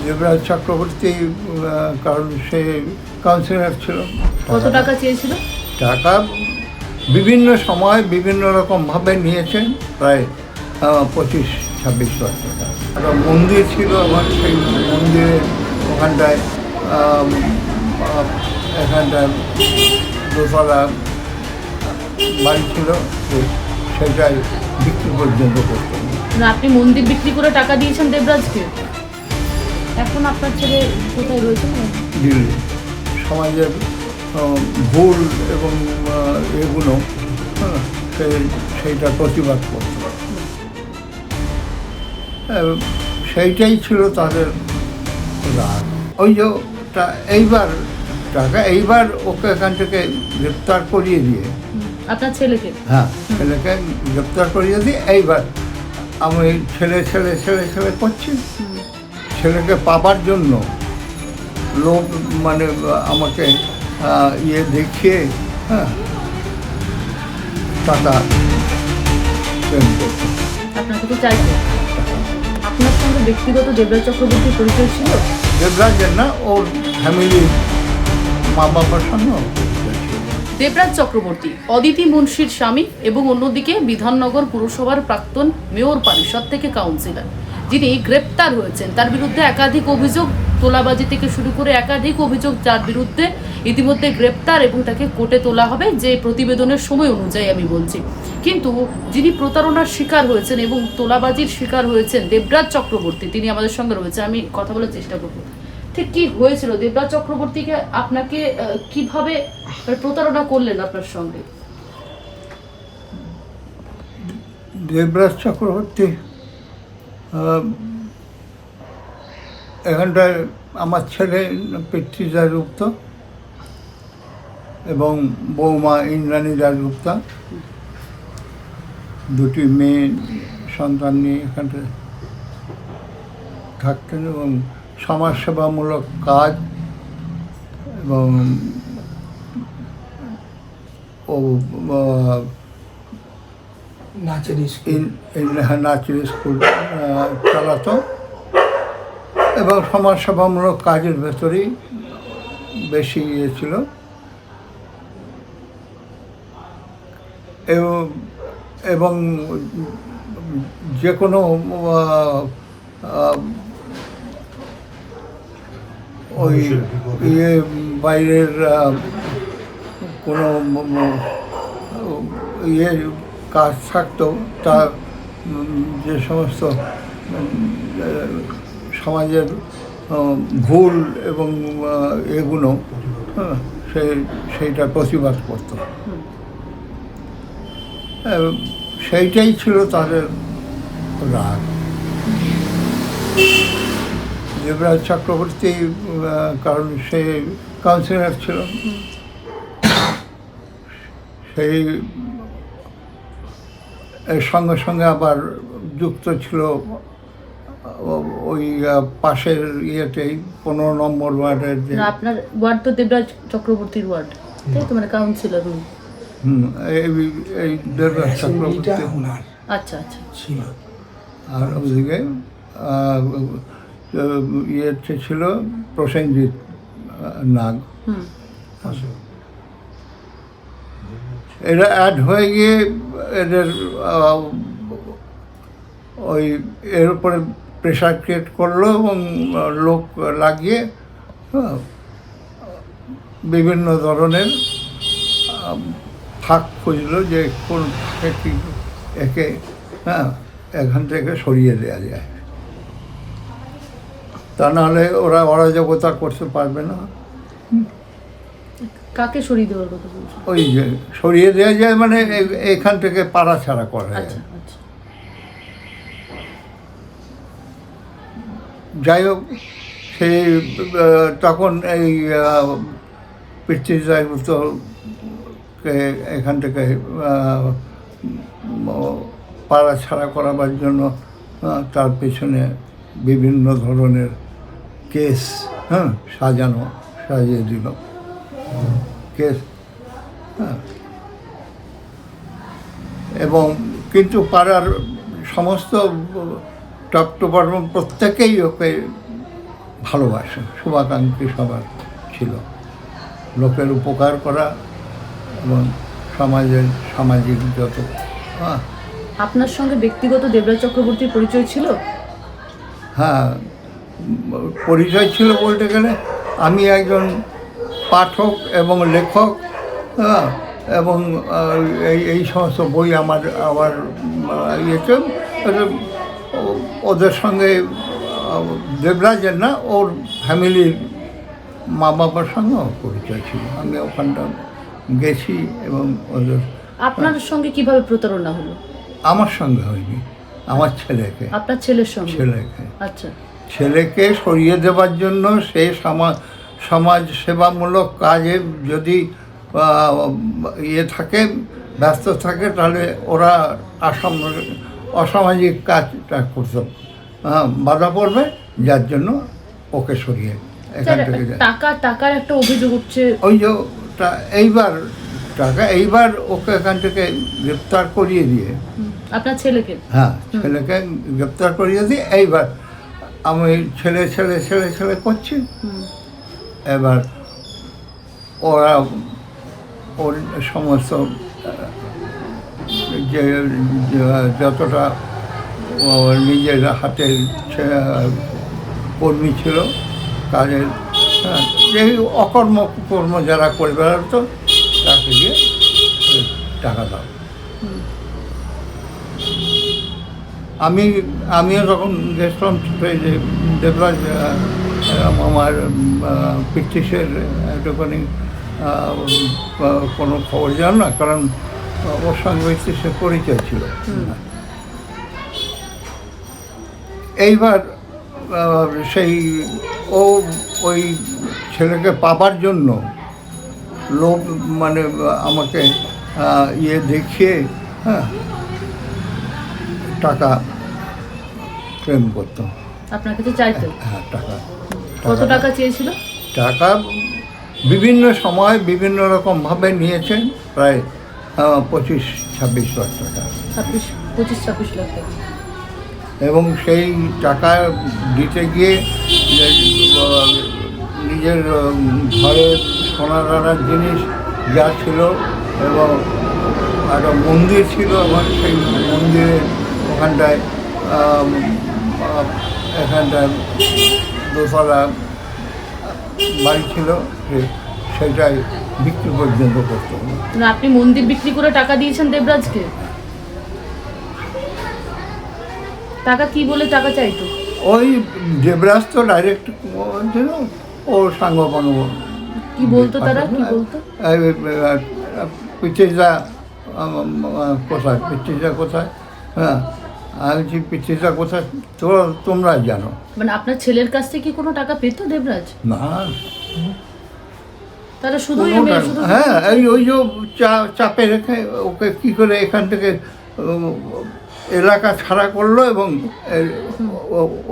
দেবরাজ চক্রবর্তী, কারণ সে কাউন্সিলর ছিল। কত টাকা চেয়েছিল? টাকা বিভিন্ন সময় বিভিন্ন রকমভাবে নিয়েছেন, প্রায় 25-26 লাখ টাকা। একটা মন্দির ছিল আমার, সেই মন্দিরের ওখানটায় এখানটায় দোতলা বাড়ি ছিল, সেটাই বিক্রি পর্যন্ত করতেন। না, আপনি মন্দির বিক্রি করে টাকা দিয়েছেন দেবরাজকে। এখন আপনার ছেলে কোথায় রয়েছে? দিল্লি। সমাজের ভুল এবং এগুলো সেইটা প্রতিবাদ করত। সেইটাই ছিল তাদের রাগ। ওই যে এইবার ওকে এখান থেকে গ্রেপ্তার করিয়ে দিয়ে, আপনার ছেলেকে? হ্যাঁ, ছেলেকে গ্রেপ্তার করিয়ে দিয়ে এইবার আমি ছেলে করছি। ছেলেকে পাবার জন্য লোক মানে আমাকে দেখিয়ে টাকা পেমেন্ট করছে। আপনাকে তো চাইছে। আপনার সঙ্গে ব্যক্তিগত দেবরাজ চক্রবর্তীর পরিচয় ছিল? দেবরাজের না, ওর ফ্যামিলির মা বাবার সঙ্গে দেবরাজ চক্রবর্তী অদিতি মুন্সির স্বামী এবং অন্যদিকে বিধাননগর পুরসভার প্রাক্তন মেয়র পরিষদ থেকে কাউন্সিলর, যিনি গ্রেপ্তার হয়েছেন। তার বিরুদ্ধে একাধিক অভিযোগ, তোলাবাজি থেকে শুরু করে একাধিক অভিযোগ, যার বিরুদ্ধে ইতিমধ্যে গ্রেপ্তার এবং তাকে কোর্টে তোলা হবে, যে প্রতিবেদনের সময় অনুযায়ী আমি বলছি। কিন্তু যিনি প্রতারণার শিকার হয়েছেন এবং তোলাবাজির শিকার হয়েছেন দেবরাজ চক্রবর্তী, তিনি আমাদের সঙ্গে রয়েছেন। আমি কথা বলার চেষ্টা করব। ঠিক কি হয়েছিল? দেবরাজ চক্রবর্তীকে আপনাকে কিভাবে প্রতারণা করলেন আপনার সঙ্গে? দেবরাজ চক্রবর্তী এখানটায় আমার ছেলে পিতৃ দাশগুপ্ত এবং বৌমা ইন্দ্রাণী দাশগুপ্তা, দুটি মেয়ে সন্তান নিয়ে এখানটায় থাকতেন এবং সমাজসেবামূলক কাজ এবং নাচের স্কুল চালাতো এবং সমাজসেবামূলক কাজের ভেতরেই বেশি ইয়ে ছিল। এবং যে কোনো ওই বাইরের কোনো কাজ থাকতো, তা যে সমস্ত সমাজের ভুল এবং এগুলো সেইটা প্রতিবাদ করত। সেইটাই ছিল তাদের রাগ। দেবরাজ চক্রবর্তী, কারণ সে কাউন্সিলর ছিল, সেই এর সঙ্গে সঙ্গে আবার যুক্ত ছিল ওই পাশের ইয়েতেই 15 নম্বর ওয়ার্ডের। আপনার ওয়ার্ড তো দেবরাজ চক্রবর্তীর ওয়ার্ড, তাই তো? মানে কাউন্সিলর এই দেবরাজ চক্রবর্তী। আচ্ছা আচ্ছা ছিল। আর ওদিকে ইয়েতে ছিল প্রসেনজিৎ নাগ। এরা অ্যাড হয়ে গিয়ে এদের ওই এর উপরে প্রেশার ক্রিয়েট করলো এবং লোক লাগিয়ে বিভিন্ন ধরনের ফাঁক খুঁজলো যে কোন একে এখান থেকে সরিয়ে দেওয়া যায়, তা নাহলে ওরা অরাজকতা করতে পারবে না। কাকে সরিয়ে দেওয়ার কথা বলছেন? ওই যে সরিয়ে দেওয়া যায় মানে এখান থেকে পাড়া ছাড়া করা যায়। যাই হোক, সেই তখন এই পিতৃ দাশগুপ্তকে এখান থেকে পাড়া ছাড়া করাবার জন্য তার পেছনে বিভিন্ন ধরনের কেস সাজিয়ে দিল কেস। এবং কিন্তু পাড়ার সমস্ত টপ টু বটম প্রত্যেকেই ওকে ভালোবাসা, শুভাকাঙ্ক্ষী সবার ছিল। লোকের উপকার করা এবং সামাজিক যত আপনার সঙ্গে ব্যক্তিগত দেবরাজ চক্রবর্তীর পরিচয় ছিল? হ্যাঁ, পরিচয় ছিল বলতে গেলে আমি একজন পাঠক এবং লেখক, হ্যাঁ, এবং এই সমস্ত বই আমার ইয়েতে ওদের সঙ্গে দেবরাজের না, ওর ফ্যামিলির মা বাবার সঙ্গেও পরিচয় ছিল। আমি ওখানটা গেছি এবং ওদের। আপনার সঙ্গে কিভাবে প্রতারণা হলো? আমার সঙ্গে হয়নি, আমার ছেলেকে। আপনার ছেলের সঙ্গে? ছেলেকে। আচ্ছা। ছেলেকে সরিয়ে দেওয়ার জন্য সে সমাজ সেবামূলক কাজে যদি ইয়ে থাকে, ব্যস্ত থাকে, তাহলে ওরা অসামাজিক কাজটা করতে বাধা পড়বে, যার জন্য ওকে সরিয়ে এখান থেকে যায়। টাকার একটা অভিযোগ উঠছে। ওই যে এইবার ওকে এখান থেকে গ্রেপ্তার করিয়ে দিয়ে, আপনার ছেলেকে? হ্যাঁ, ছেলেকে গ্রেপ্তার করিয়ে দিয়ে এইবার আমি ছেলে করছি। এবার ওরা ওর সমস্ত যে যতটা নিজের হাতের কর্মী ছিল কাজের, যেই কর্ম যারা করে বেড়াতো তাকে দিয়ে টাকা দাও। আমিও যখন গেছিলাম যে দেবরাজ আমার পিকটিসের একটুখানি কোনো খবর জান না, কারণ ওর সঙ্গে পিকটিসের পরিচয় ছিল। এইবার সেই ওই ছেলেকে পাবার জন্য লোক মানে আমাকে দেখিয়ে, হ্যাঁ, টাকা প্রেম করতো। আপনার কাছে চাইতো? হ্যাঁ, টাকা। কত টাকা চেয়েছিল? টাকা বিভিন্ন সময় বিভিন্ন রকমভাবে নিয়েছেন, প্রায় 25-26 লাখ টাকা। 25-26 লাখ টাকা। এবং সেই টাকা দিতে গিয়ে নিজের ঘরের সোনা দানার জিনিস যা ছিল, এবং একটা মন্দির ছিল, এবং সেই মন্দিরের ওখানটায় এখানটায় দোতলা বাড়ি ছিল, সেটাই বিক্রি পর্যন্ত করতে হবে। আপনি মন্দির বিক্রি করে টাকা দিয়েছেন দেবরাজকে? টাকা কি বলে টাকা চাইতো? ওই দেবরাজ তো ডাইরেক্ট ও সাঙ্গ পাঙ্গ। কি বলতো তারা? কি বলতো? পিচিজা কোথায়, পিচিজা কোথায়? হ্যাঁ, আমি পিচিজা কোথায় তোমরা জানো। মানে আপনার ছেলের কাছ থেকে কি কোনো টাকা পেতো দেবরাজ? না, তাহলে শুধু হ্যাঁ, ওই যে চাপে রেখে ওকে কি করে এখান থেকে এলাকা ছাড়া করলো, এবং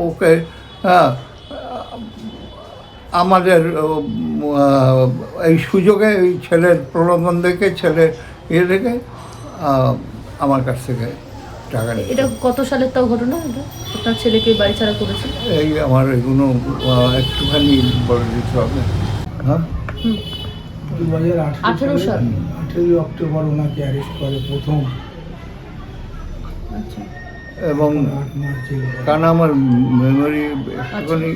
ওকে আমাদের এই সুযোগে এই ছেলের প্রলোভন দেখে, ছেলের দেখে আমার কাছ থেকে টাকা নিয়ে। এটা কত সালের তাও ঘটনা? এটা আপনার ছেলেকে বাড়ি ছাড়া করেছে? এই আমার এগুলো একটুখানি বলে দিতে হবে। হ্যাঁ, 2018 সাল। 18 অক্টোবর ওনাকে অ্যারেস্ট করে প্রথম। আচ্ছা। এবং 8 মার্চ। কারণ আমার মেমোরি একটুখানি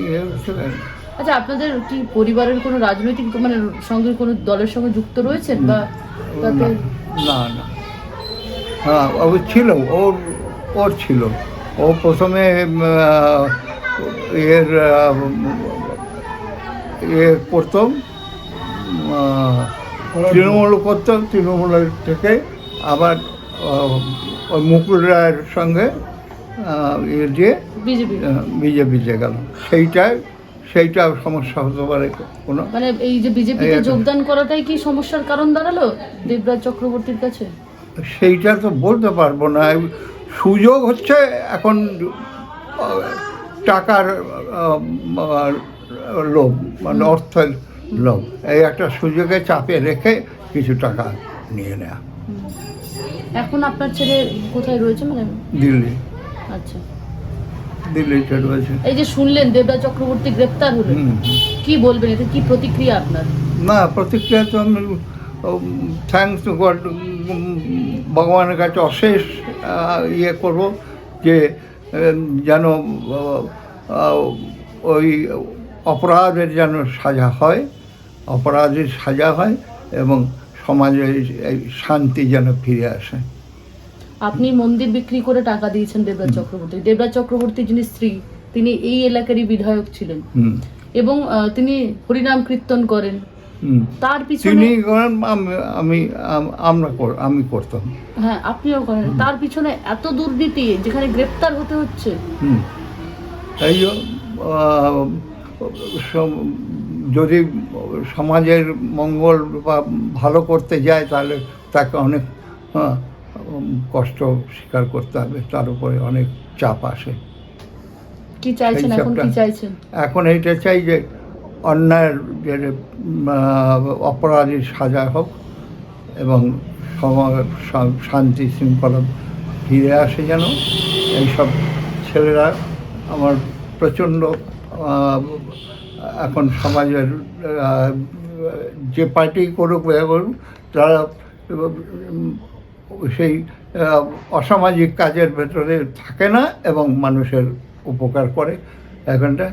আচ্ছা, আপনাদের কি পরিবারের কোনো রাজনৈতিক মানে সঙ্গে কোনো দলের সঙ্গে যুক্ত রয়েছেন বা তাতে? না, হ্যাঁ, ও ছিল, ওর ছিল। ও প্রথমে করতো, তৃণমূল করতো, তৃণমূলের থেকে আবার ওই মুকুল রায়ের সঙ্গে দিয়ে বিজেপিতে গেল। সেইটা সমস্যা হতে পারে কোনো। মানে এই যে বিজেপিতে যোগদান করাটাই কি সমস্যার কারণ দাঁড়ালো দেবরাজ চক্রবর্তীর কাছে? সেইটা তো বলতে পারবো না। সুযোগ হচ্ছে এখন টাকার লোভ, মানে অর্থের লোভ। এই একটা সুযোগে চাপে রেখে কিছু টাকা নিয়ে নেয়া। এখন আপনার ছেলে কোথায় রয়েছে? মানে দিল্লি। আচ্ছা। দিল্লিতে রয়েছে। এই যে শুনলেন দেবরাজ চক্রবর্তী গ্রেপ্তার হলেন, হুম। কি বলবেন, এতে কি প্রতিক্রিয়া আপনার? না, প্রতিক্রিয়া তো আমি থ্যাংকস টু গড, ভগবানের কাছে অশেষ ইয়ে করব যে যেন ওই অপরাধের যেন সাজা হয়, অপরাধের সাজা হয় এবং সমাজে এই শান্তি যেন ফিরে আসে। আপনি মন্দির বিক্রি করে টাকা দিয়েছেন দেবরাজ চক্রবর্তী। দেবরাজ চক্রবর্তী যিনি স্ত্রী, তিনি এই এলাকারই বিধায়ক ছিলেন হুম এবং তিনি হরিনাম কীর্তন করেন। হুম। তার পিছনে তিনি করেন, আমি করতাম। হ্যাঁ, আপনিও করেন। তার পিছনে এত দুর্নীতি যেখানে গ্রেপ্তার হতে হচ্ছে। হুম। তাই যদি সমাজের মঙ্গল বা ভালো করতে যায় তাহলে তাকে অনেক কষ্ট স্বীকার করতে হবে, তার উপরে অনেক চাপ আসে। কি চাইছেন এখন, কি চাইছেন? এখন এইটা চাই যে অন্যায়ের যে অপরাধীর সাজা হোক এবং শান্তি শৃঙ্খলা ফিরে আসে যেন। এইসব ছেলেরা আমার প্রচণ্ড এখন সমাজের যে পার্টি করুক করুক তারা সেই অসামাজিক কাজের ভেতরে থাকে না এবং মানুষের উপকার করে। এখানটা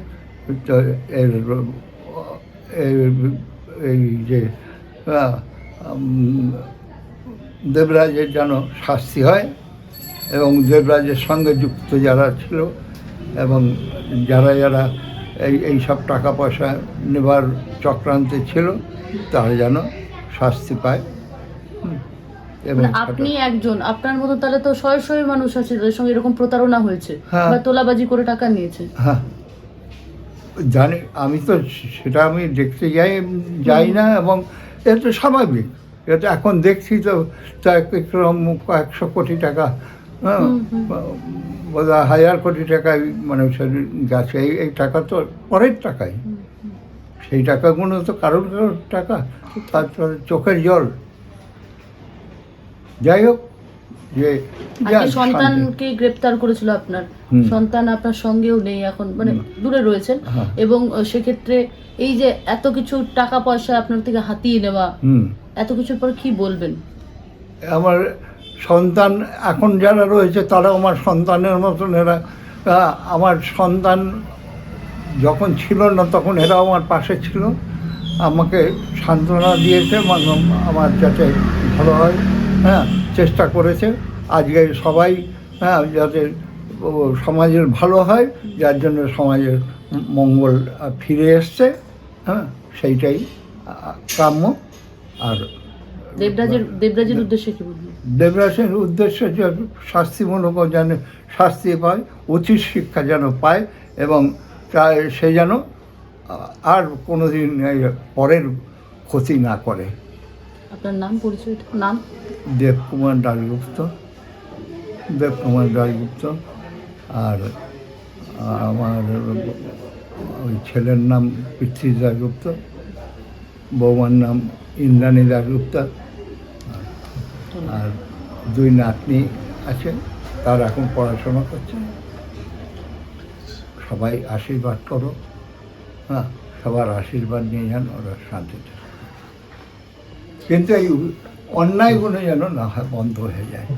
তো এই যে দেবরাজের যেন শাস্তি হয় এবং দেবরাজের সঙ্গে যুক্ত যারা ছিল এবং যারা এই সব টাকা পয়সা নেবার চক্রান্তে ছিল তারা যেন শাস্তি পায়। এবং আপনি একজন, আপনার মতো তাহলে তো শয়ে শয়ে মানুষ আছে যাদের সঙ্গে এরকম প্রতারণা হয়েছে বা তোলাবাজি করে টাকা নিয়েছে। হ্যাঁ জানি, আমি তো সেটা আমি দেখতে যাই না এবং এটা স্বাভাবিক। এটা এখন দেখছি তো কয়েকশো কোটি টাকা, হ্যাঁ বোধহয় 1000 কোটি টাকায় মানুষের গেছে। এই টাকা তো পরের টাকাই, সেই টাকাগুলো তো কারোর টাকা, তারপরে চোখের জল। যাই হোক, যে সন্তানকে গ্রেপ্তার করেছিল আপনার সন্তান, আপনার সঙ্গেও নেই এখন, মানে দূরে রয়েছেন, এবং সেক্ষেত্রে এই যে এত কিছু টাকা পয়সা আপনার থেকে হাতিয়ে নেওয়া, এত কিছুর পর কি বলবেন? আমার সন্তান এখন যারা রয়েছে তারা আমার সন্তানের মতন। এরা আমার সন্তান যখন ছিল না তখন এরাও আমার পাশে ছিল, আমাকে সান্ত্বনা দিয়েছে, আমার যাতে ভালো হয় হ্যাঁ চেষ্টা করেছে। আজকে সবাই যাতে সমাজের ভালো হয়, যার জন্য সমাজের মঙ্গল ফিরে এসছে, সেইটাই কাম্য। আর দেবরাজের উদ্দেশ্যে কি বলবেন? দেবরাজের উদ্দেশ্যে যে শাস্তিমূলক যেন শাস্তি পায়, উচিত শিক্ষা যেন পায় এবং সে যেন আর কোনোদিন পরের ক্ষতি না করে। আপনার নাম, পরিচয়? নাম দেবকুমার দাশগুপ্ত। আর আমার ওই ছেলের নাম পৃথ্বী দাশগুপ্ত, বৌমার নাম ইন্দ্রাণী দাশগুপ্ত, আর 2 নাতনি আছে, তার এখন পড়াশোনা করছে। সবাই আশীর্বাদ করো, হ্যাঁ সবার আশীর্বাদ নিয়ে যান, ওরা শান্তিতে। কিন্তু এই অন্যায়গুলো যেন না হয়, বন্ধ হয়ে যায়।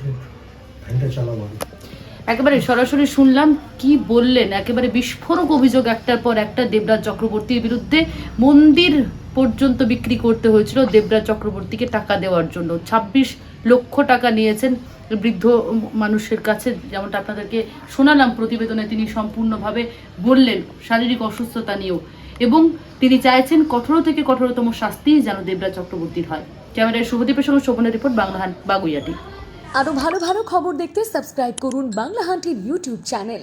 একেবারে সরাসরি শুনলাম কি বললেন, একেবারে বিস্ফোরক অভিযোগ একটার পর একটা দেবরাজ চক্রবর্তীর বিরুদ্ধে। মন্দির পর্যন্ত বিক্রি করতে হয়েছিল দেবরাজ চক্রবর্তীকে টাকা দেওয়ার জন্য। 26 লক্ষ টাকা নিয়েছেন বৃদ্ধ মানুষের কাছে, যেমনটা আপনাদেরকে শোনালাম প্রতিবেদনে। তিনি সম্পূর্ণভাবে বললেন শারীরিক অসুস্থতা নিয়েও, এবং তিনি চাইছেন কঠোর থেকে কঠোরতম শাস্তি যেন দেবরাজ চক্রবর্তীর হয়। ক্যামেরায় শুভদীপের সঙ্গে শোভনের রিপোর্ট, বাংলাহান্ট, বাগুইয়াটি। আরো ভালো ভালো খবর দেখতে সাবস্ক্রাইব করুন বাংলা হান্টের ইউটিউব চ্যানেল।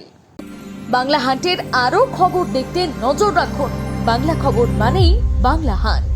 বাংলা হান্টের আরো খবর দেখতে নজর রাখুন। বাংলা খবর মানেই বাংলা হান্ট।